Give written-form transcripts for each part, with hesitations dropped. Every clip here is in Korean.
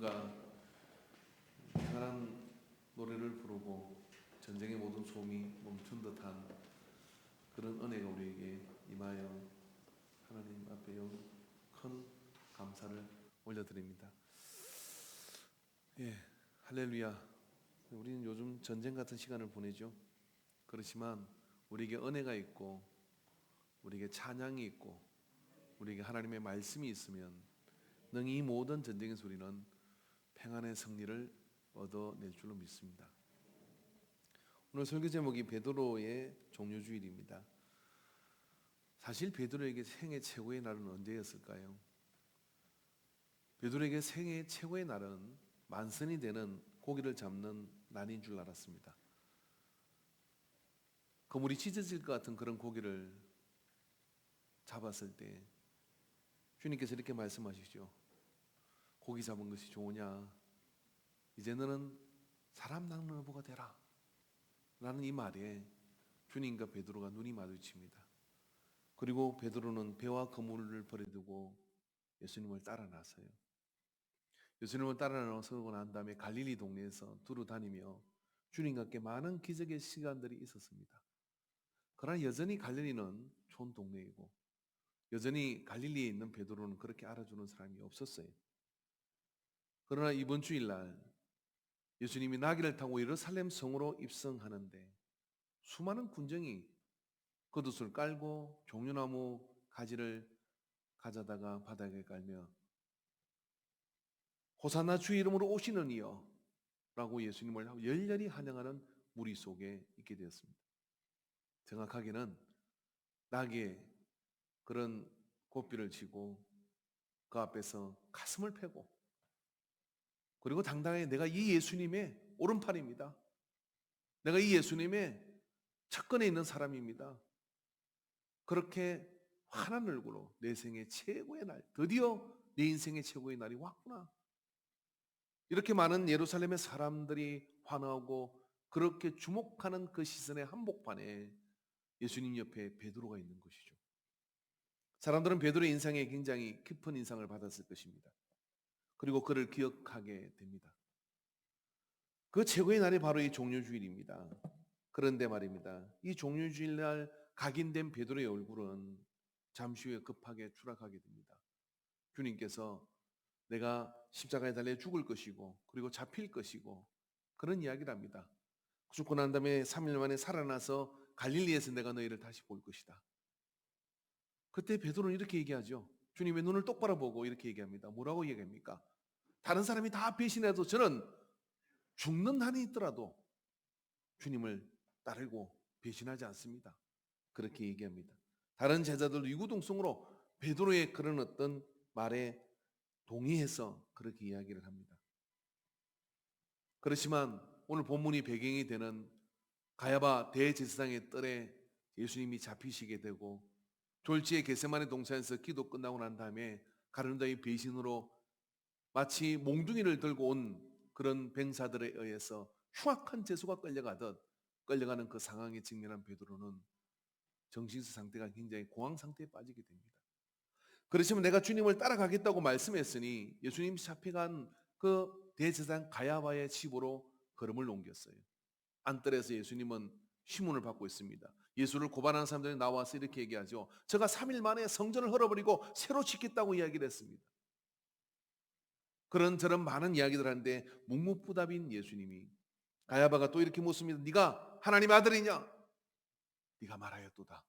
우리가 평안한 노래를 부르고 전쟁의 모든 소음이 멈춘 듯한 그런 은혜가 우리에게 임하여 하나님 앞에 큰 감사를 올려드립니다. 예, 할렐루야. 우리는 요즘 전쟁 같은 시간을 보내죠. 그렇지만 우리에게 은혜가 있고 우리에게 찬양이 있고 우리에게 하나님의 말씀이 있으면 능히 이 모든 전쟁의 소리는 평안의 승리를 얻어낼 줄로 믿습니다. 오늘 설교 제목이 베드로의 종료주일입니다. 사실 베드로에게 생애 최고의 날은 언제였을까요? 베드로에게 생애 최고의 날은 만선이 되는 고기를 잡는 날인 줄 알았습니다. 그물이 찢어질 것 같은 그런 고기를 잡았을 때 주님께서 이렇게 말씀하시죠. 고기 잡은 것이 좋으냐? 이제 너는 사람 낚는 어부가 되라. 라는 이 말에 주님과 베드로가 눈이 마주칩니다. 그리고 베드로는 배와 그물을 버려두고 예수님을 따라 나서요. 예수님을 따라 나서고 난 다음에 갈릴리 동네에서 두루 다니며 주님과 함께 많은 기적의 시간들이 있었습니다. 그러나 여전히 갈릴리는 촌 동네이고 여전히 갈릴리에 있는 베드로는 그렇게 알아주는 사람이 없었어요. 그러나 이번 주일날 예수님이 나귀를 타고 예루살렘 성으로 입성하는데 수많은 군정이 겉옷을 깔고 종려나무 가지를 가져다가 바닥에 깔며 호산나 주의 이름으로 오시는 이여 라고 예수님을 열렬히 환영하는 무리 속에 있게 되었습니다. 정확하게는 나귀에 그런 고삐를 치고 그 앞에서 가슴을 펴고 그리고 당당하게 내가 이 예수님의 오른팔입니다. 내가 이 예수님의 측근에 있는 사람입니다. 그렇게 환한 얼굴로 내 생애 최고의 날, 드디어 내 인생의 최고의 날이 왔구나. 이렇게 많은 예루살렘의 사람들이 환호하고 그렇게 주목하는 그 시선의 한복판에 예수님 옆에 베드로가 있는 것이죠. 사람들은 베드로의 인상에 굉장히 깊은 인상을 받았을 것입니다. 그리고 그를 기억하게 됩니다. 그 최고의 날이 바로 이 종료주일입니다. 그런데 말입니다. 이 종료주일 날 각인된 베드로의 얼굴은 잠시 후에 급하게 추락하게 됩니다. 주님께서 내가 십자가에 달려 죽을 것이고 그리고 잡힐 것이고 그런 이야기를 합니다. 죽고 난 다음에 3일 만에 살아나서 갈릴리에서 내가 너희를 다시 볼 것이다. 그때 베드로는 이렇게 얘기하죠. 주님의 눈을 똑바로 보고 이렇게 얘기합니다. 뭐라고 얘기합니까? 다른 사람이 다 배신해도 저는 죽는 한이 있더라도 주님을 따르고 배신하지 않습니다. 그렇게 얘기합니다. 다른 제자들도 유구동성으로 베드로의 그런 어떤 말에 동의해서 그렇게 이야기를 합니다. 그렇지만 오늘 본문이 배경이 되는 가야바 대제사장의 뜰에 예수님이 잡히시게 되고 졸지에 겟세마네 동산에서 기도 끝나고 난 다음에 가룟유다의 배신으로 마치 몽둥이를 들고 온 그런 병사들에 의해서 흉악한 죄수가 끌려가는 그 상황에 직면한 베드로는 정신적 상태가 굉장히 공황 상태에 빠지게 됩니다. 그렇지만 내가 주님을 따라가겠다고 말씀했으니 예수님 잡혀간 그 대제사장 가야바의 집으로 걸음을 옮겼어요. 안뜰에서 예수님은 심문을 받고 있습니다. 예수를 고발하는 사람들이 나와서 이렇게 얘기하죠. 제가 3일 만에 성전을 헐어버리고 새로 짓겠다고 이야기를 했습니다. 그런저런 많은 이야기들 하는데 묵묵부답인 예수님이 가야바가 또 이렇게 묻습니다. 네가 하나님 아들이냐? 네가 말하였도다.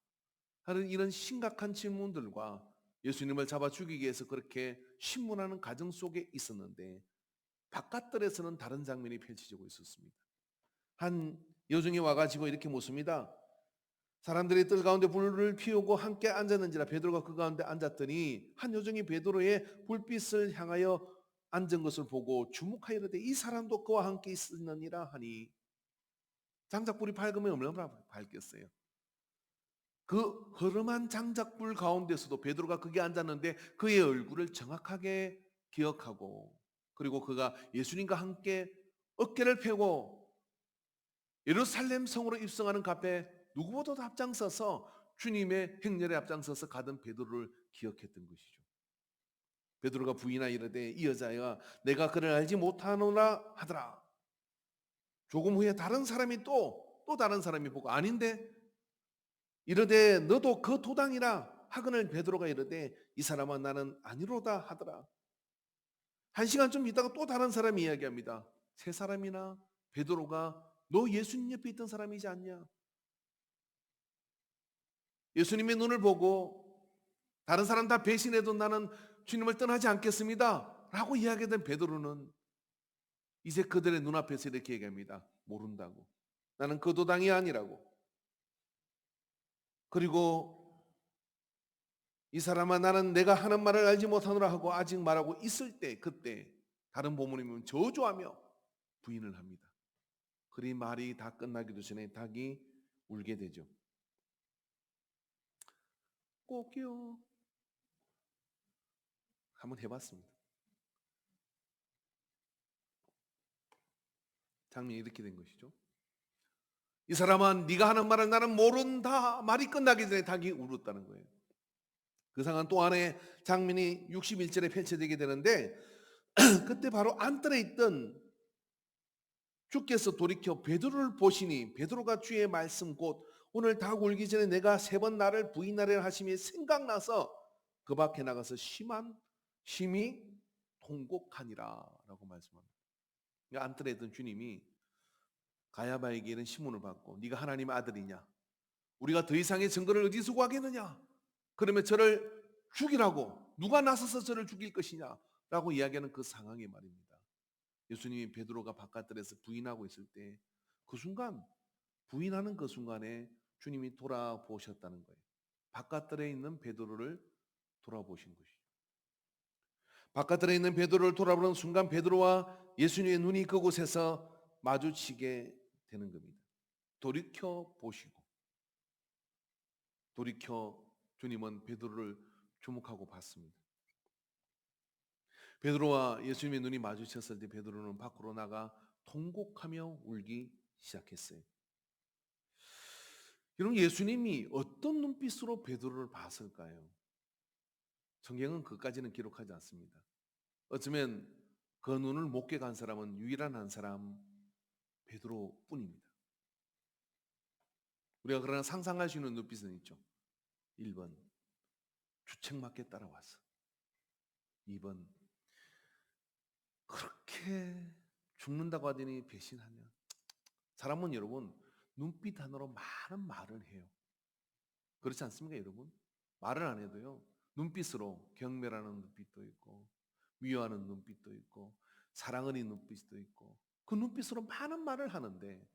하는 이런 심각한 질문들과 예수님을 잡아 죽이기 위해서 그렇게 신문하는 과정 속에 있었는데 바깥들에서는 다른 장면이 펼쳐지고 있었습니다. 한 여종이 와가지고 이렇게 묻습니다. 사람들이 뜰 가운데 불을 피우고 함께 앉았는지라 베드로가 그 가운데 앉았더니 한 여종이 베드로의 불빛을 향하여 앉은 것을 보고 주목하여 이르되 이 사람도 그와 함께 있었느니라 하니 장작불이 밝으면 얼마나 밝겠어요. 그 허름한 장작불 가운데서도 베드로가 거기 앉았는데 그의 얼굴을 정확하게 기억하고 그리고 그가 예수님과 함께 어깨를 펴고 예루살렘 성으로 입성하는 앞에 누구보다도 앞장서서 주님의 행렬에 앞장서서 가던 베드로를 기억했던 것이죠. 베드로가 부인하여 이르되 이 여자여 내가 그를 알지 못하노라 하더라. 조금 후에 다른 사람이 또 다른 사람이 보고 아닌데 이르되 너도 그 도당이라 하거늘 베드로가 이르되 이 사람은 나는 아니로다 하더라. 한 시간쯤 있다가 또 다른 사람이 이야기합니다. 세 사람이나 베드로가 너 예수님 옆에 있던 사람이지 않냐? 예수님의 눈을 보고 다른 사람 다 배신해도 나는 주님을 떠나지 않겠습니다 라고 이야기했던 베드로는 이제 그들의 눈앞에서 이렇게 얘기합니다. 모른다고. 나는 그 도당이 아니라고. 그리고 이 사람아 나는 내가 하는 말을 알지 못하노라 하고 아직 말하고 있을 때 그때 다른 본문에 보면 저주하며 부인을 합니다. 그리 말이 다 끝나기도 전에 닭이 울게 되죠. 꼭요. 한번 해봤습니다. 장면이 이렇게 된 것이죠. 이 사람은 네가 하는 말을 나는 모른다. 말이 끝나기 전에 닭이 울었다는 거예요. 그 상황 또 안에 장면이 61절에 펼쳐지게 되는데 그때 바로 안뜰에 있던 주께서 돌이켜 베드로를 보시니 베드로가 주의 말씀 곧 오늘 닭 울기 전에 내가 3번 나를 부인하려 하심이 생각나서 그 밖에 나가서 심히 통곡하니라 라고 말씀합니다. 안뜰에 있던 주님이 가야바에게 이런 시문을 받고 네가 하나님의 아들이냐? 우리가 더 이상의 증거를 어디서 구하겠느냐? 그러면 저를 죽이라고 누가 나서서 저를 죽일 것이냐? 라고 이야기하는 그 상황이 말입니다. 예수님이 베드로가 바깥들에서 부인하고 있을 때 그 순간 부인하는 그 순간에 주님이 돌아보셨다는 거예요. 바깥들에 있는 베드로를 돌아보신 것이죠. 바깥들에 있는 베드로를 돌아보는 순간 베드로와 예수님의 눈이 그곳에서 마주치게 되는 겁니다. 돌이켜 보시고 돌이켜 주님은 베드로를 주목하고 봤습니다. 베드로와 예수님의 눈이 마주쳤을 때 베드로는 밖으로 나가 통곡하며 울기 시작했어요. 여러분 예수님이 어떤 눈빛으로 베드로를 봤을까요? 성경은 그까지는 기록하지 않습니다. 어쩌면 그 눈을 못 깨간 사람은 유일한 한 사람 베드로뿐입니다. 우리가 그러나 상상할 수 있는 눈빛은 있죠. 1번 주책맞게 따라와서 2번 그렇게 죽는다고 하더니 배신하냐. 사람은 여러분 눈빛 하나로 많은 말을 해요. 그렇지 않습니까 여러분? 말을 안 해도요 눈빛으로 경멸하는 눈빛도 있고 위로하는 눈빛도 있고 사랑하는 눈빛도 있고 그 눈빛으로 많은 말을 하는데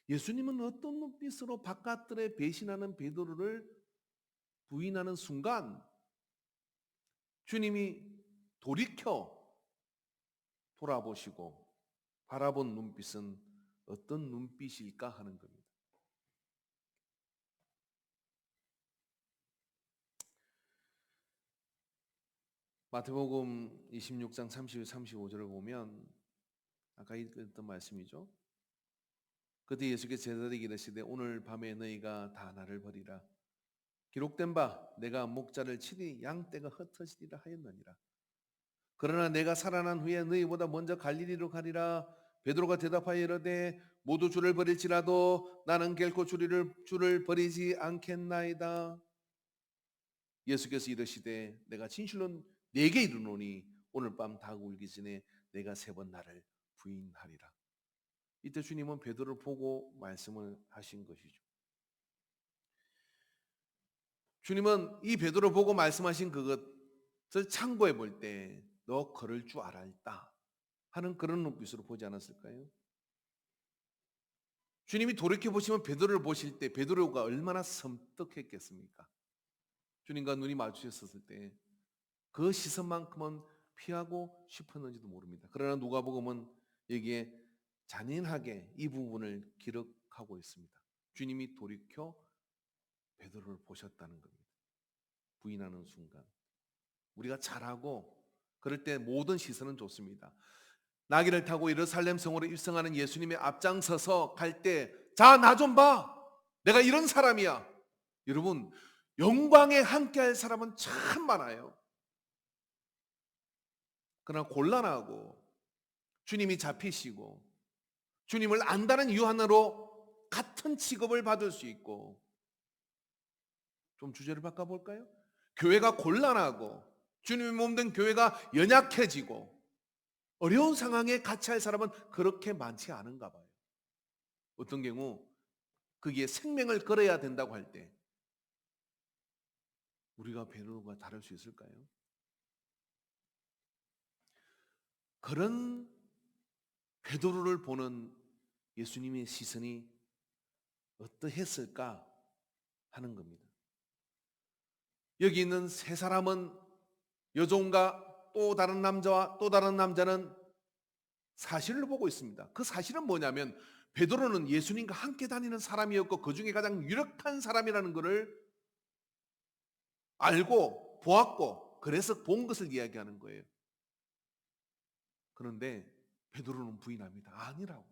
예수님은 어떤 눈빛으로 바깥들에 배신하는 베드로를 부인하는 순간 주님이 돌이켜 돌아보시고 바라본 눈빛은 어떤 눈빛일까 하는 겁니다. 마태복음 26장 35절을 보면 아까 읽었던 말씀이죠. 그때 예수께서 제자들에게 이르시되 오늘 밤에 너희가 다 나를 버리라. 기록된 바 내가 목자를 치니 양떼가 흩어지리라 하였느니라. 그러나 내가 살아난 후에 너희보다 먼저 갈릴리로 가리라. 베드로가 대답하여 이르되 모두 주를 버릴지라도 나는 결코 주를 버리지 않겠나이다. 예수께서 이르시되 내가 진실로 네게 이르노니 오늘 밤 닭 울기 전에 내가 3번 나를 부인하리라. 이때 주님은 베드로를 보고 말씀을 하신 것이죠. 주님은 이 베드로 보고 말씀하신 그것을 참고해 볼 때 너 걸을 줄 알았다 하는 그런 눈빛으로 보지 않았을까요? 주님이 돌이켜 보시면 베드로를 보실 때 베드로가 얼마나 섬뜩했겠습니까? 주님과 눈이 마주쳤을 때 그 시선만큼은 피하고 싶었는지도 모릅니다. 그러나 누가복음은 여기에 잔인하게 이 부분을 기록하고 있습니다. 주님이 돌이켜 베드로를 보셨다는 겁니다. 부인하는 순간 우리가 잘하고 그럴 때 모든 시선은 좋습니다. 나귀를 타고 예루살렘 성으로 입성하는 예수님의 앞장서서 갈 때 자, 나 좀 봐. 내가 이런 사람이야. 여러분 영광에 함께할 사람은 참 많아요. 그러나 곤란하고 주님이 잡히시고 주님을 안다는 이유 하나로 같은 취급을 받을 수 있고, 좀 주제를 바꿔볼까요? 교회가 곤란하고 주님이 몸된 교회가 연약해지고 어려운 상황에 같이 할 사람은 그렇게 많지 않은가 봐요. 어떤 경우 거기에 생명을 걸어야 된다고 할 때 우리가 베드로가 다를 수 있을까요? 그런 베드로를 보는 예수님의 시선이 어떠했을까 하는 겁니다. 여기 있는 세 사람은, 여종과 또 다른 남자와 또 다른 남자는 사실을 보고 있습니다. 그 사실은 뭐냐면 베드로는 예수님과 함께 다니는 사람이었고 그 중에 가장 유력한 사람이라는 것을 알고 보았고 그래서 본 것을 이야기하는 거예요. 그런데 베드로는 부인합니다. 아니라고.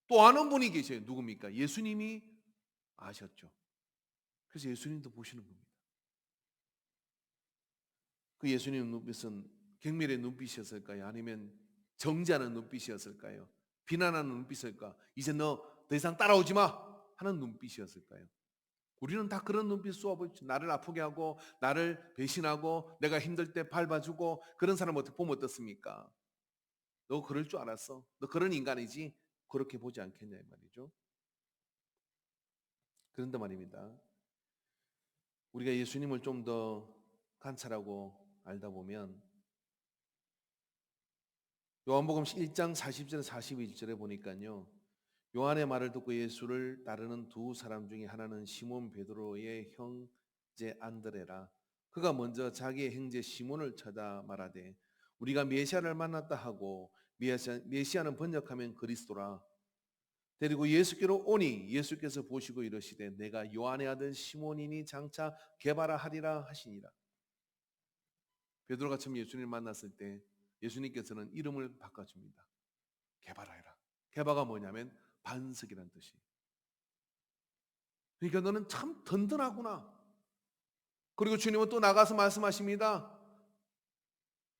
또 아는 분이 계셔요. 누굽니까? 예수님이 아셨죠. 그래서 예수님도 보시는 겁니다. 그 예수님 눈빛은 경멸의 눈빛이었을까요? 아니면 정죄하는 눈빛이었을까요? 비난하는 눈빛일까? 이제 너 더 이상 따라오지 마 하는 눈빛이었을까요? 우리는 다 그런 눈빛 쏘아보죠. 나를 아프게 하고 나를 배신하고 내가 힘들 때 밟아주고 그런 사람 어떻게 보면 어떻습니까? 너 그럴 줄 알았어. 너 그런 인간이지. 그렇게 보지 않겠냐 이 말이죠. 그런데 말입니다. 우리가 예수님을 좀 더 관찰하고 알다 보면 요한복음 1장 40절 41절에 보니까요. 요한의 말을 듣고 예수를 따르는 두 사람 중에 하나는 시몬 베드로의 형제 안드레라. 그가 먼저 자기의 형제 시몬을 찾아 말하되 우리가 메시아를 만났다 하고, 메시아는 번역하면 그리스도라. 데리고 예수께로 오니 예수께서 보시고 이르시되 내가 요한의 아들 시몬이니 장차 게바라 하리라 하시니라. 베드로가 처음 예수님을 만났을 때 예수님께서는 이름을 바꿔줍니다. 게바라해라. 게바가 뭐냐면 반석이란 뜻이에요. 그러니까 너는 참 든든하구나. 그리고 주님은 또 나가서 말씀하십니다.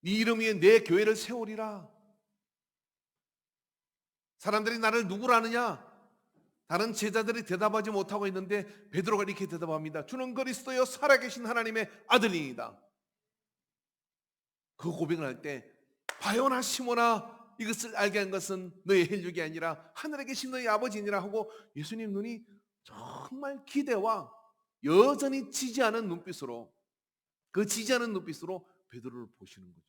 네 이름 위에 내 교회를 세우리라. 사람들이 나를 누구라 하느냐? 다른 제자들이 대답하지 못하고 있는데 베드로가 이렇게 대답합니다. 주는 그리스도여 살아계신 하나님의 아들이니다. 그 고백을 할 때 바요나 시모나 이것을 알게 한 것은 너의 혈육이 아니라 하늘에 계신 너의 아버지니라 하고 예수님 눈이 정말 기대와 여전히 지지하는 눈빛으로, 그 지지하는 눈빛으로 베드로를 보시는 거죠.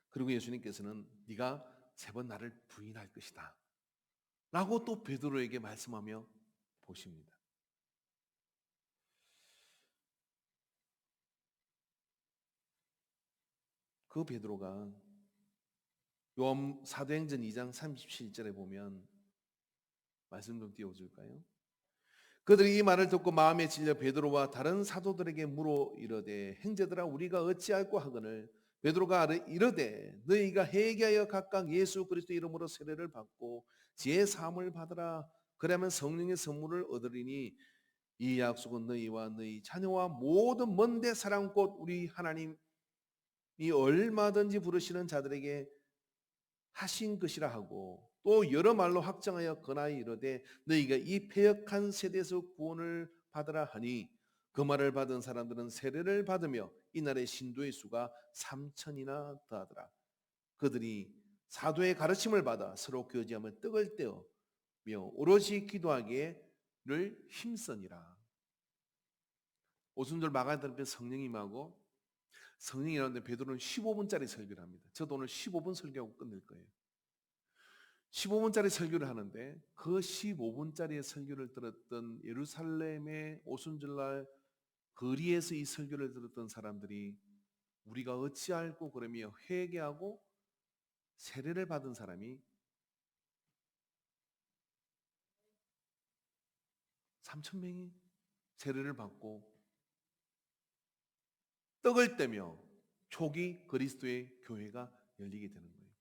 그리고 예수님께서는 네가 3번 나를 부인할 것이다 라고 또 베드로에게 말씀하며 보십니다. 그 베드로가 요한 사도행전 2장 37절에 보면 말씀 좀 띄워줄까요? 그들이 이 말을 듣고 마음에 질려 베드로와 다른 사도들에게 물어 이르되 형제들아 우리가 어찌할꼬 하거늘 베드로가 이르되 너희가 회개하여 각각 예수 그리스도 이름으로 세례를 받고 제 사함을 받으라. 그러면 성령의 선물을 얻으리니 이 약속은 너희와 너희 자녀와 모든 먼데 사랑 곧 우리 하나님이 얼마든지 부르시는 자들에게 하신 것이라 하고 또 여러 말로 확정하여 권하여 이르되 너희가 이 패역한 세대에서 구원을 받으라 하니 그 말을 받은 사람들은 세례를 받으며 이날의 신도의 수가 3,000이나 더하더라. 그들이 사도의 가르침을 받아 서로 교제하며 떡을 떼어며 오롯이 기도하기를 힘쓰니라. 오순절 마가다른 성령이 임하고 성령이 나오는데 베드로는 15분짜리 설교를 합니다. 저도 오늘 15분 설교하고 끝낼 거예요. 15분짜리 설교를 하는데 그 15분짜리 설교를 들었던 예루살렘의 오순절날 거리에서 이 설교를 들었던 사람들이 우리가 어찌할꼬 그러며 회개하고 세례를 받은 사람이 3,000명이 세례를 받고 떡을 떼며 초기 그리스도의 교회가 열리게 되는 거예요.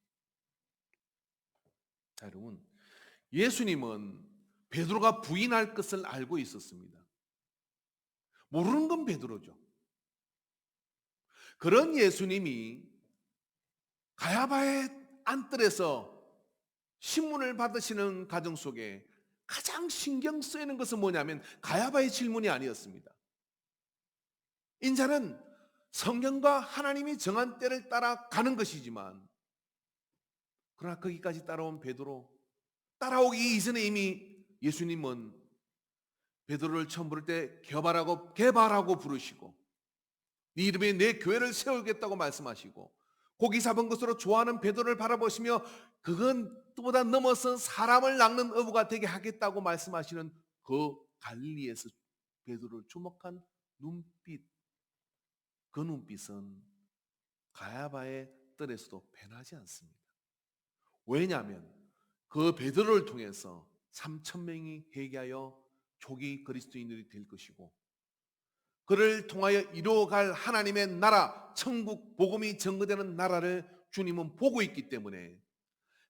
자, 여러분, 예수님은 베드로가 부인할 것을 알고 있었습니다. 모르는 건 베드로죠. 그런 예수님이 가야바의 안뜰에서 신문을 받으시는 가정 속에 가장 신경 쓰이는 것은 뭐냐면 가야바의 질문이 아니었습니다. 인자는 성경과 하나님이 정한 때를 따라가는 것이지만, 그러나 거기까지 따라온 베드로, 따라오기 이전에 이미 예수님은 베드로를 처음 부를 때 개발하고 부르시고, 네 이름에 내 교회를 세우겠다고 말씀하시고, 고기 잡은 것으로 좋아하는 베드로를 바라보시며 그건 또보다 넘어선 사람을 낚는 어부가 되게 하겠다고 말씀하시는 그 갈릴리에서 베드로를 주목한 눈빛, 그 눈빛은 가야바의 뜰에서도 변하지 않습니다. 왜냐하면 그 베드로를 통해서 3천 명이 회개하여 초기 그리스도인들이 될 것이고, 그를 통하여 이루어갈 하나님의 나라, 천국 복음이 증거되는 나라를 주님은 보고 있기 때문에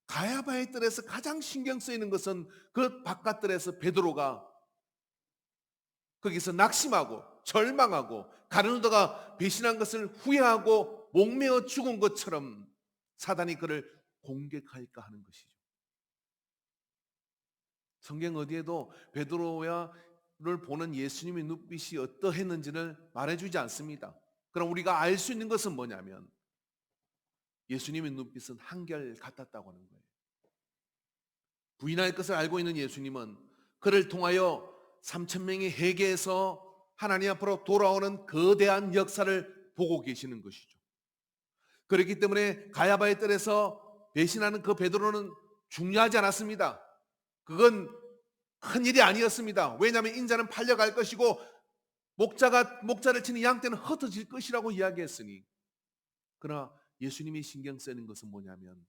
가야바의 뜰에서 가장 신경 쓰이는 것은 그 바깥뜰에서 베드로가 거기서 낙심하고 절망하고 가룟유다가 배신한 것을 후회하고 목매어 죽은 것처럼 사단이 그를 공격할까 하는 것이죠. 성경 어디에도 베드로를 보는 예수님의 눈빛이 어떠했는지를 말해주지 않습니다. 그럼 우리가 알 수 있는 것은 뭐냐면 예수님의 눈빛은 한결 같았다고 하는 거예요. 부인할 것을 알고 있는 예수님은 그를 통하여 3천 명이 회개해서 하나님 앞으로 돌아오는 거대한 역사를 보고 계시는 것이죠. 그렇기 때문에 가야바의 뜰에서 배신하는 그 베드로는 중요하지 않았습니다. 그건 큰 일이 아니었습니다. 왜냐하면 인자는 팔려갈 것이고 목자를 치는 양떼는 흩어질 것이라고 이야기했으니. 그러나 예수님이 신경 쓰는 것은 뭐냐면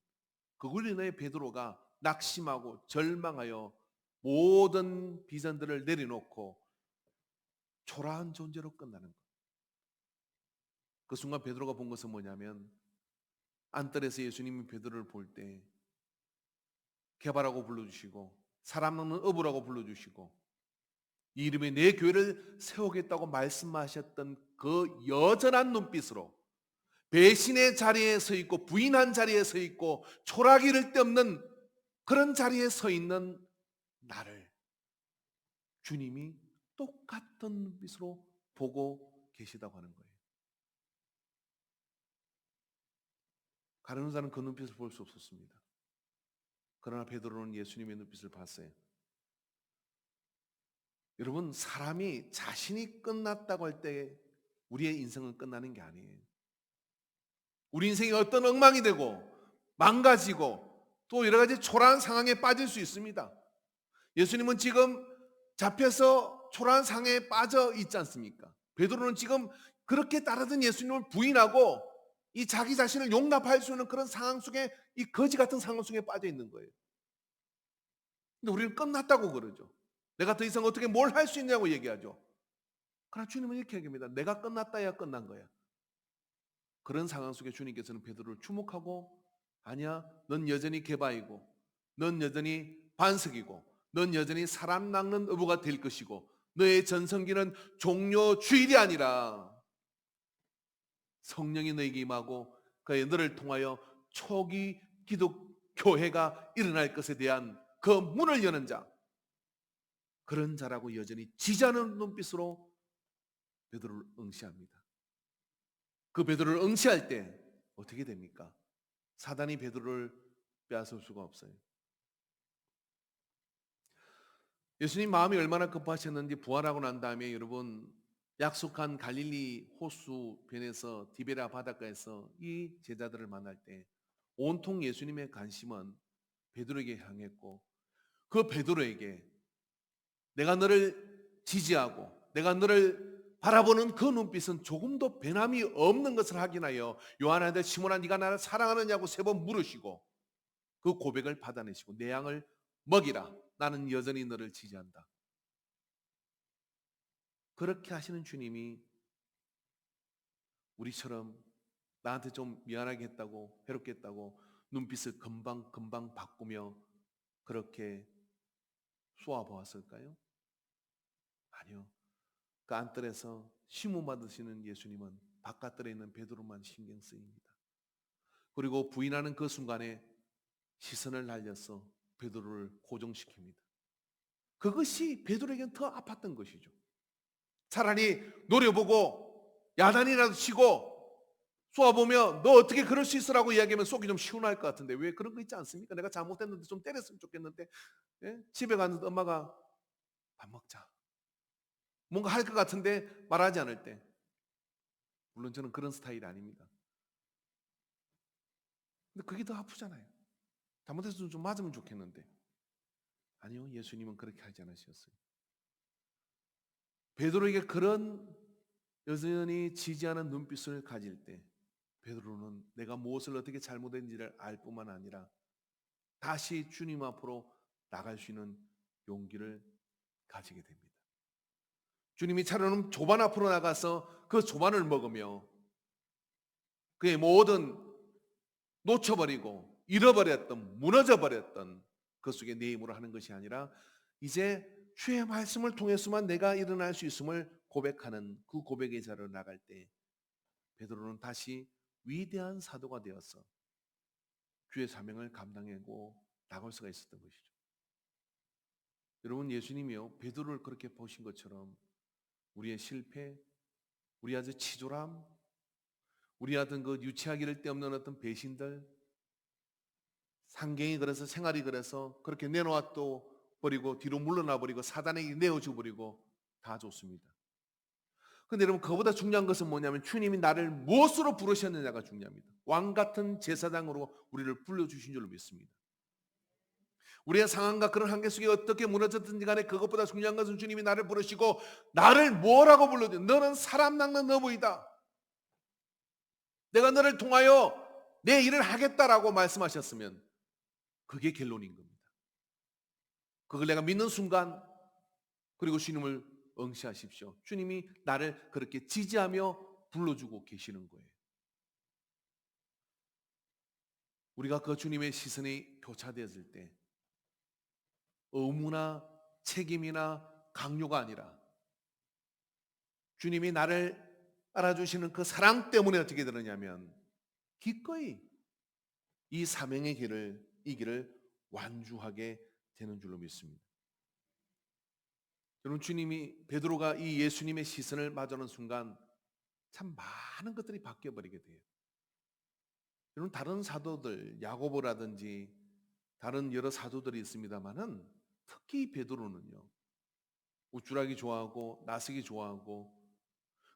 그걸로 인해 베드로가 낙심하고 절망하여 모든 비전들을 내려놓고 초라한 존재로 끝나는 것. 그 순간 베드로가 본 것은 뭐냐면 안뜰에서 예수님이 베드로를 볼 때 개발하고 불러주시고 사람 먹는 어부라고 불러주시고 이 이름에 내 교회를 세우겠다고 말씀하셨던 그 여전한 눈빛으로 배신의 자리에 서 있고 부인한 자리에 서 있고 초라기를 데 없는 그런 자리에 서 있는 나를 주님이 똑같은 눈빛으로 보고 계시다고 하는 거예요. 가룟 자는 그 눈빛을 볼 수 없었습니다. 그러나 베드로는 예수님의 눈빛을 봤어요. 여러분, 사람이 자신이 끝났다고 할 때 우리의 인생은 끝나는 게 아니에요. 우리 인생이 어떤 엉망이 되고 망가지고 또 여러 가지 초라한 상황에 빠질 수 있습니다. 예수님은 지금 잡혀서 초라한 상황에 빠져 있지 않습니까? 베드로는 지금 그렇게 따르던 예수님을 부인하고 이 자기 자신을 용납할 수 있는 그런 상황 속에 이 거지 같은 상황 속에 빠져 있는 거예요. 근데 우리는 끝났다고 그러죠. 내가 더 이상 어떻게 뭘 할 수 있냐고 얘기하죠. 그러나 주님은 이렇게 얘기합니다. 내가 끝났다야 끝난 거야. 그런 상황 속에 주님께서는 베드로를 주목하고 아니야, 넌 여전히 개바이고 넌 여전히 반석이고 넌 여전히 사람 낚는 어부가 될 것이고 너의 전성기는 종료 주일이 아니라 성령이 너에게 임하고 그의 너를 통하여 초기 기독교회가 일어날 것에 대한 그 문을 여는 자, 그런 자라고 여전히 지지하는 눈빛으로 베드로를 응시합니다. 그 베드로를 응시할 때 어떻게 됩니까? 사단이 베드로를 빼앗을 수가 없어요. 예수님 마음이 얼마나 급하셨는지 부활하고 난 다음에 여러분 약속한 갈릴리 호수변에서 디베랴 바닷가에서 이 제자들을 만날 때 온통 예수님의 관심은 베드로에게 향했고 그 베드로에게 내가 너를 지지하고 내가 너를 바라보는 그 눈빛은 조금도 변함이 없는 것을 확인하여 요한의 아들 시몬아 네가 나를 사랑하느냐고 3번 물으시고 그 고백을 받아내시고 내 양을 먹이라 나는 여전히 너를 지지한다. 그렇게 하시는 주님이 우리처럼 나한테 좀 미안하게 했다고 괴롭게 했다고 눈빛을 금방 바꾸며 그렇게 쏘아보았을까요? 아니요. 그 안뜰에서 심문 받으시는 예수님은 바깥들에 있는 베드로만 신경 쓰입니다. 그리고 부인하는 그 순간에 시선을 날려서 베드로를 고정시킵니다. 그것이 베드로에게는 더 아팠던 것이죠. 차라리 노려보고 야단이라도 치고 쏘아보며 너 어떻게 그럴 수 있으라고 이야기하면 속이 좀 시원할 것 같은데 왜 그런 거 있지 않습니까? 내가 잘못했는데 좀 때렸으면 좋겠는데, 예? 집에 갔는데 엄마가 밥 먹자 뭔가 할 것 같은데 말하지 않을 때, 물론 저는 그런 스타일이 아닙니다. 근데 그게 더 아프잖아요. 잘못해서 좀 맞으면 좋겠는데. 아니요, 예수님은 그렇게 하지 않으셨어요. 베드로에게 그런 여전히 지지하는 눈빛을 가질 때 베드로는 내가 무엇을 어떻게 잘못했는지를 알 뿐만 아니라 다시 주님 앞으로 나갈 수 있는 용기를 가지게 됩니다. 주님이 차려놓은 조반 앞으로 나가서 그 조반을 먹으며 그의 모든 놓쳐버리고 잃어버렸던, 무너져버렸던 그 속에 내 힘으로 하는 것이 아니라 이제 주의 말씀을 통해서만 내가 일어날 수 있음을 고백하는 그 고백의 자리로 나갈 때 베드로는 다시 위대한 사도가 되어서 주의 사명을 감당하고 나갈 수가 있었던 것이죠. 여러분, 예수님이요 베드로를 그렇게 보신 것처럼 우리의 실패, 우리 아주 치졸함, 우리 같은 그 유치하기를 데 없는 어떤 배신들, 상경이 그래서 생활이 그래서 그렇게 내놓아또 버리고 뒤로 물러나 버리고 사단에게 내어줘 버리고 다 좋습니다. 근데 여러분, 그보다 중요한 것은 뭐냐면 주님이 나를 무엇으로 부르셨느냐가 중요합니다. 왕 같은 제사장으로 우리를 불러주신 줄로 믿습니다. 우리의 상황과 그런 한계 속에 어떻게 무너졌든지 간에 그것보다 중요한 것은 주님이 나를 부르시고 나를 뭐라고 불러줘? 너는 사람 낚는 어부이다. 내가 너를 통하여 내 일을 하겠다라고 말씀하셨으면 그게 결론인 겁니다. 그걸 내가 믿는 순간, 그리고 주님을 응시하십시오. 주님이 나를 그렇게 지지하며 불러주고 계시는 거예요. 우리가 그 주님의 시선이 교차되었을 때 의무나 책임이나 강요가 아니라 주님이 나를 알아주시는 그 사랑 때문에 어떻게 되느냐면 기꺼이 이 사명의 길을, 이 길을 완주하게 되는 줄로 믿습니다. 여러분, 주님이 베드로가 이 예수님의 시선을 맞이하는 순간 참 많은 것들이 바뀌어 버리게 돼요. 여러분, 다른 사도들 야고보라든지 다른 여러 사도들이 있습니다만은 특히 베드로는요 우쭐하기 좋아하고 나서기 좋아하고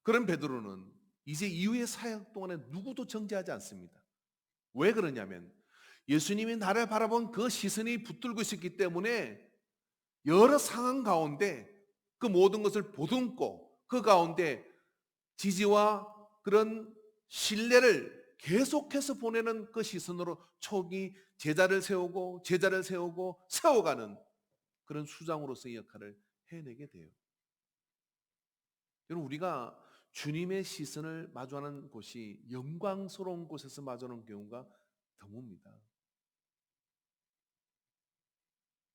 그런 베드로는 이제 이후의 사역 동안에 누구도 정죄하지 않습니다. 왜 그러냐면 예수님이 나를 바라본 그 시선이 붙들고 있었기 때문에 여러 상황 가운데 그 모든 것을 보듬고 그 가운데 지지와 그런 신뢰를 계속해서 보내는 그 시선으로 초기 제자를 세우고 세워가는 그런 수장으로서의 역할을 해내게 돼요. 여러분, 우리가 주님의 시선을 마주하는 곳이 영광스러운 곳에서 마주하는 경우가 드뭅니다.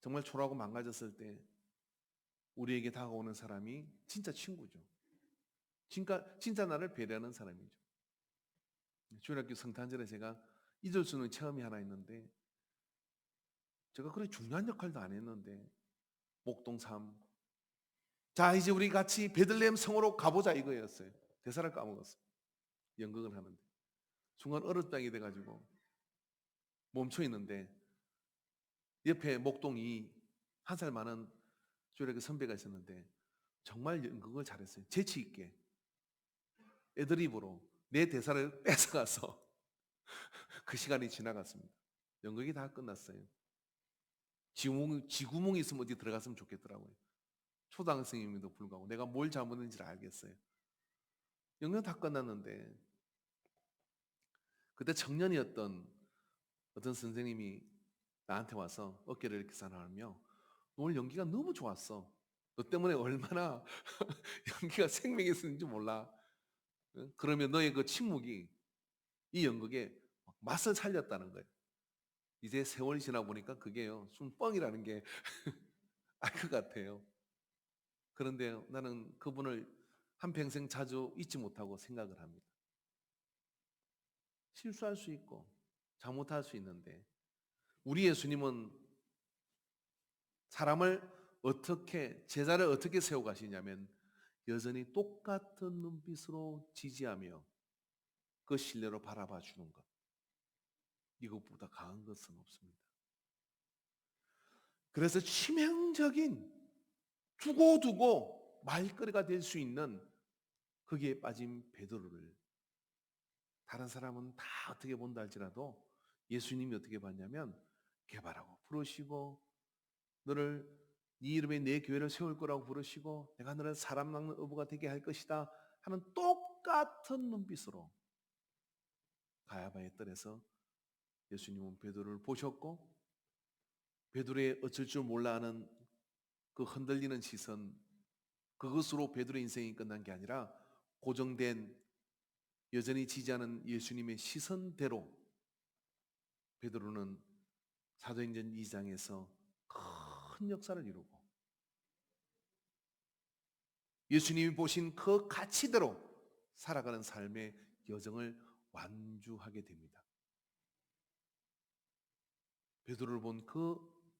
정말 초라하고 망가졌을 때 우리에게 다가오는 사람이 진짜 친구죠. 진짜 나를 배려하는 사람이죠. 주일학교 성탄절에 제가 잊을 수 없는 체험이 하나 있는데, 제가 그렇게 중요한 역할도 안 했는데 목동 3, 자 이제 우리 같이 베들레헴 성으로 가보자 이거였어요. 대사를 까먹었어요. 연극을 하는데 순간 얼었당이 돼가지고 멈춰 있는데 옆에 목동이 한 살 많은 주일학교 선배가 있었는데 정말 연극을 잘했어요. 재치 있게 애드립으로 내 대사를 뺏어가서 그 시간이 지나갔습니다. 연극이 다 끝났어요. 지구멍이 있으면 어디 들어갔으면 좋겠더라고요. 초등학생임에도 불구하고 내가 뭘 잘못했는지를 알겠어요. 연극 다 끝났는데 그때 청년이었던 어떤 선생님이 나한테 와서 어깨를 이렇게 싸나하며 오늘 연기가 너무 좋았어. 너 때문에 얼마나 연기가 생명이 있었는지 몰라. 그러면 너의 그 침묵이 이 연극에 맛을 살렸다는 거예요. 이제 세월이 지나 보니까 그게요 뻥이라는 게 알 것 같아요. 그런데 나는 그분을 한평생 자주 잊지 못하고 생각을 합니다. 실수할 수 있고 잘못할 수 있는데 우리 예수님은 제자를 어떻게 세워 가시냐면 여전히 똑같은 눈빛으로 지지하며 그 신뢰로 바라봐 주는 것. 이것보다 강한 것은 없습니다. 그래서 치명적인 두고두고 말거리가 될 수 있는 거기에 빠진 베드로를 다른 사람은 다 어떻게 본다 할지라도 예수님이 어떻게 봤냐면 개발하고 부르시고 너를 네 이름에 내 교회를 세울 거라고 부르시고 내가 너를 사람 낚는 어부가 되게 할 것이다 하는 똑같은 눈빛으로 가야바의 뜰에서 예수님은 베드로를 보셨고 베드로의 어쩔 줄 몰라 하는 그 흔들리는 시선 그것으로 베드로의 인생이 끝난 게 아니라 고정된 여전히 지지하는 예수님의 시선대로 베드로는 사도행전 2장에서 큰 역사를 이루고 예수님이 보신 그 가치대로 살아가는 삶의 여정을 완주하게 됩니다. 베드로를 본 그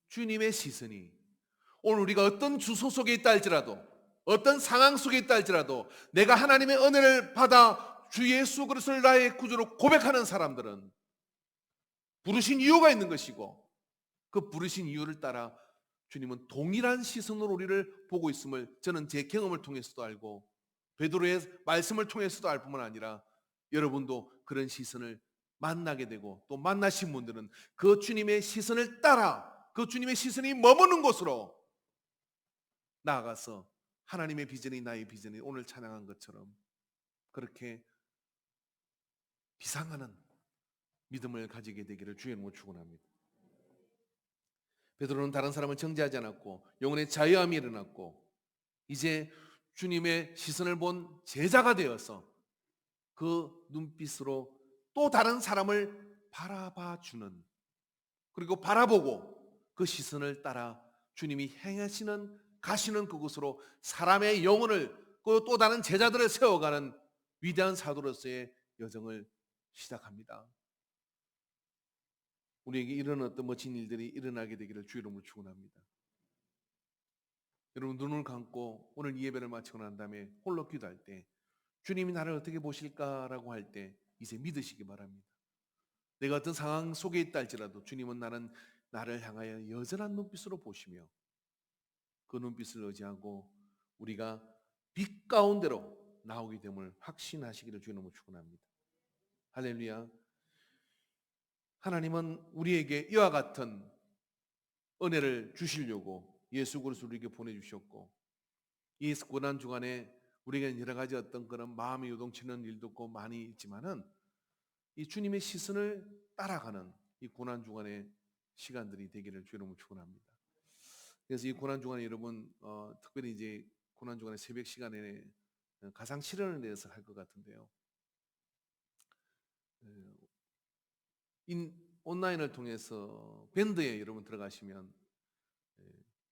주님의 시선이 오늘 우리가 어떤 주소 속에 있다 할지라도 어떤 상황 속에 있다 할지라도 내가 하나님의 은혜를 받아 주 예수 그리스도를 나의 구주로 고백하는 사람들은 부르신 이유가 있는 것이고 그 부르신 이유를 따라 주님은 동일한 시선으로 우리를 보고 있음을 저는 제 경험을 통해서도 알고 베드로의 말씀을 통해서도 알 뿐만 아니라 여러분도 그런 시선을 만나게 되고 또 만나신 분들은 그 주님의 시선을 따라 그 주님의 시선이 머무는 곳으로 나아가서 하나님의 비전이 나의 비전이 오늘 찬양한 것처럼 그렇게 비상하는 믿음을 가지게 되기를 주의 이름으로 축원합니다. 베드로는 다른 사람을 정죄하지 않았고 영혼의 자유함이 일어났고 이제 주님의 시선을 본 제자가 되어서 그 눈빛으로 또 다른 사람을 바라봐 주는 그리고 바라보고 그 시선을 따라 주님이 행하시는 가시는 그곳으로 사람의 영혼을 또 다른 제자들을 세워가는 위대한 사도로서의 여정을 시작합니다. 우리에게 이런 어떤 멋진 일들이 일어나게 되기를 주의 이름으로 축원합니다. 여러분 눈을 감고 오늘 이 예배를 마치고 난 다음에 홀로 기도할 때 주님이 나를 어떻게 보실까라고 할 때 이제 믿으시기 바랍니다. 내가 어떤 상황 속에 있다 할지라도 주님은 나를 향하여 여전한 눈빛으로 보시며 그 눈빛을 의지하고 우리가 빛 가운데로 나오게 됨을 확신하시기를 주의 이름으로 축원합니다. 할렐루야. 하나님은 우리에게 이와 같은 은혜를 주시려고 예수 그리스도를 우리에게 보내주셨고 이 고난 주간에 우리에게 여러 가지 어떤 그런 마음이 요동치는 일도 있고 많이 있지만은 이 주님의 시선을 따라가는 이 고난 주간의 시간들이 되기를 주의 이름으로 축원합니다. 그래서 이 고난 주간에 여러분 특별히 이제 고난 주간의 새벽 시간에 가상 실현을 내서 할 것 같은데요. 온라인을 통해서 밴드에 여러분 들어가시면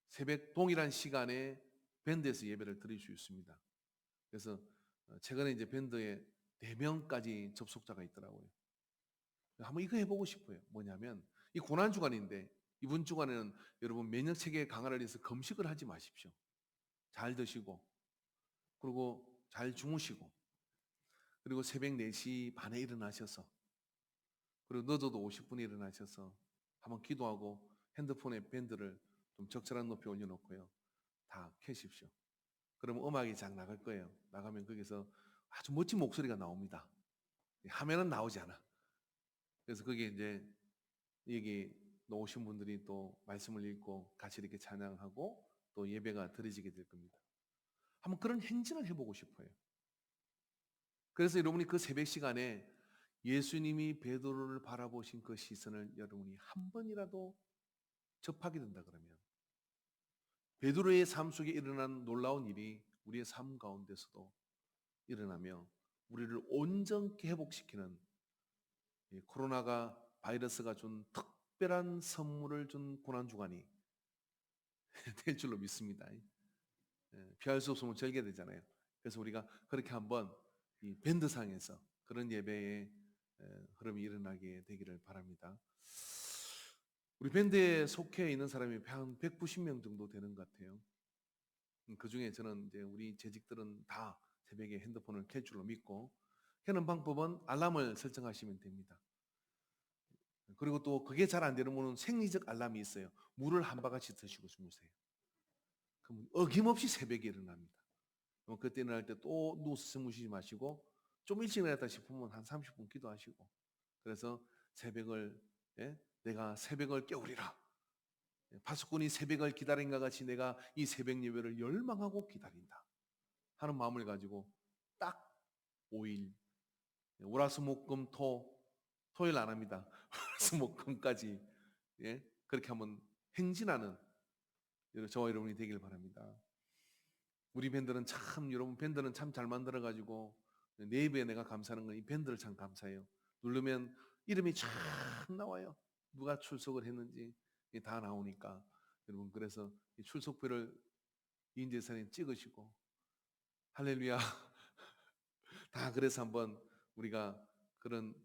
새벽 동일한 시간에 밴드에서 예배를 드릴 수 있습니다. 그래서 최근에 이제 밴드에 4명까지 접속자가 있더라고요. 한번 이거 해보고 싶어요. 뭐냐면 이 고난 주간인데 이번 주간에는 여러분 면역 체계 강화를 위해서 금식을 하지 마십시오. 잘 드시고 그리고 잘 주무시고 그리고 새벽 4시 반에 일어나셔서 그리고 늦어도 50분에 일어나셔서 한번 기도하고 핸드폰에 밴드를 좀 적절한 높이 올려놓고요. 다 켜십시오. 그러면 음악이 쫙 나갈 거예요. 나가면 거기서 아주 멋진 목소리가 나옵니다. 화면은 나오지 않아. 그래서 거기에 이제 여기 오신 분들이 또 말씀을 읽고 같이 이렇게 찬양하고 또 예배가 드려지게 될 겁니다. 한번 그런 행진을 해보고 싶어요. 그래서 여러분이 그 새벽 시간에 예수님이 베드로를 바라보신 그 시선을 여러분이 한 번이라도 접하게 된다 그러면 베드로의 삶 속에 일어난 놀라운 일이 우리의 삶 가운데서도 일어나며 우리를 온전케 회복시키는 코로나가 바이러스가 준 특별한 선물을 준 고난주간이 될 줄로 믿습니다. 피할 수 없으면 절개되잖아요. 그래서 우리가 그렇게 한번 이 밴드상에서 그런 예배에 흐름이 일어나게 되기를 바랍니다. 우리 밴드에 속해 있는 사람이 한 190명 정도 되는 것 같아요. 그 중에 저는 이제 우리 재직들은 다 새벽에 핸드폰을 켤 줄로 믿고, 켜는 방법은 알람을 설정하시면 됩니다. 그리고 또 그게 잘 안 되는 분은 생리적 알람이 있어요. 물을 한 바가지 드시고 주무세요. 그럼 어김없이 새벽에 일어납니다. 그때 일어날 때 또 누워서 주무시지 마시고, 좀 일찍 일어났다 싶으면 한 30분 기도하시고, 그래서 새벽을, 내가 새벽을 깨우리라. 파수꾼이 새벽을 기다린 것 같이 내가 이 새벽 예배를 열망하고 기다린다 하는 마음을 가지고 딱 5일, 월화수목금토, 토요일 안 합니다. 월화수목금까지, 그렇게 한번 행진하는 저와 여러분이 되길 바랍니다. 우리 밴드는 참, 여러분 밴드는 참 잘 만들어 가지고, 내 입에 내가 감사하는 건 이 밴드를 참 감사해요. 누르면 이름이 쫙 나와요. 누가 출석을 했는지 다 나오니까. 여러분, 그래서 이 출석표를 이인재사님 찍으시고, 할렐루야. 다 그래서 한번 우리가 그런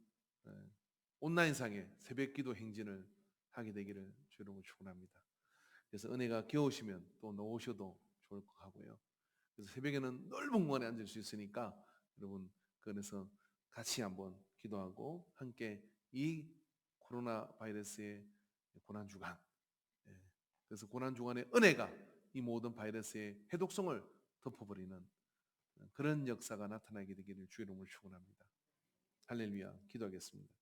온라인상의 새벽기도 행진을 하게 되기를 주로 축원합니다. 그래서 은혜가 겨우시면 또 나오셔도 좋을 것 같고요. 그래서 새벽에는 넓은 공간에 앉을 수 있으니까 여러분, 그래서 같이 한번 기도하고 함께 이 코로나 바이러스의 고난 주간, 그래서 고난 주간의 은혜가 이 모든 바이러스의 해독성을 덮어버리는 그런 역사가 나타나게 되기를 주의 이름으로 축원합니다. 할렐루야. 기도하겠습니다.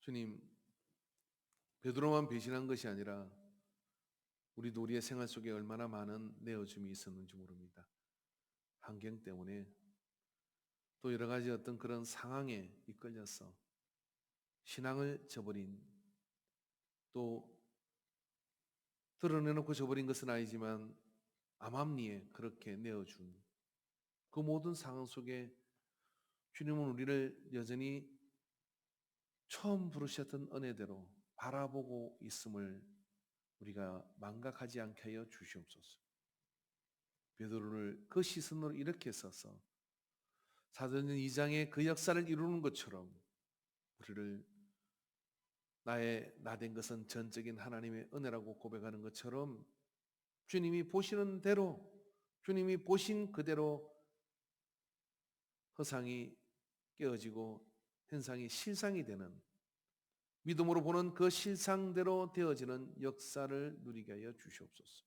주님, 베드로만 배신한 것이 아니라 우리도 우리의 생활 속에 얼마나 많은 내어줌이 있었는지 모릅니다. 환경 때문에 또 여러 가지 어떤 그런 상황에 이끌려서 신앙을 저버린, 또 드러내놓고 저버린 것은 아니지만 암암리에 그렇게 내어준 그 모든 상황 속에 주님은 우리를 여전히 처음 부르셨던 은혜대로 바라보고 있음을 우리가 망각하지 않게 하여 주시옵소서. 베드로를 그 시선으로 이렇게 써서 사도행전 2장의 그 역사를 이루는 것처럼 우리를 나의 나된 것은 전적인 하나님의 은혜라고 고백하는 것처럼 주님이 보시는 대로, 주님이 보신 그대로 허상이 깨어지고 현상이 실상이 되는, 믿음으로 보는 그 실상대로 되어지는 역사를 누리게 하여 주시옵소서.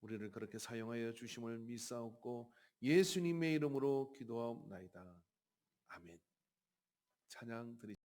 우리를 그렇게 사용하여 주심을 믿사옵고 예수님의 이름으로 기도하옵나이다. 아멘. 찬양 드리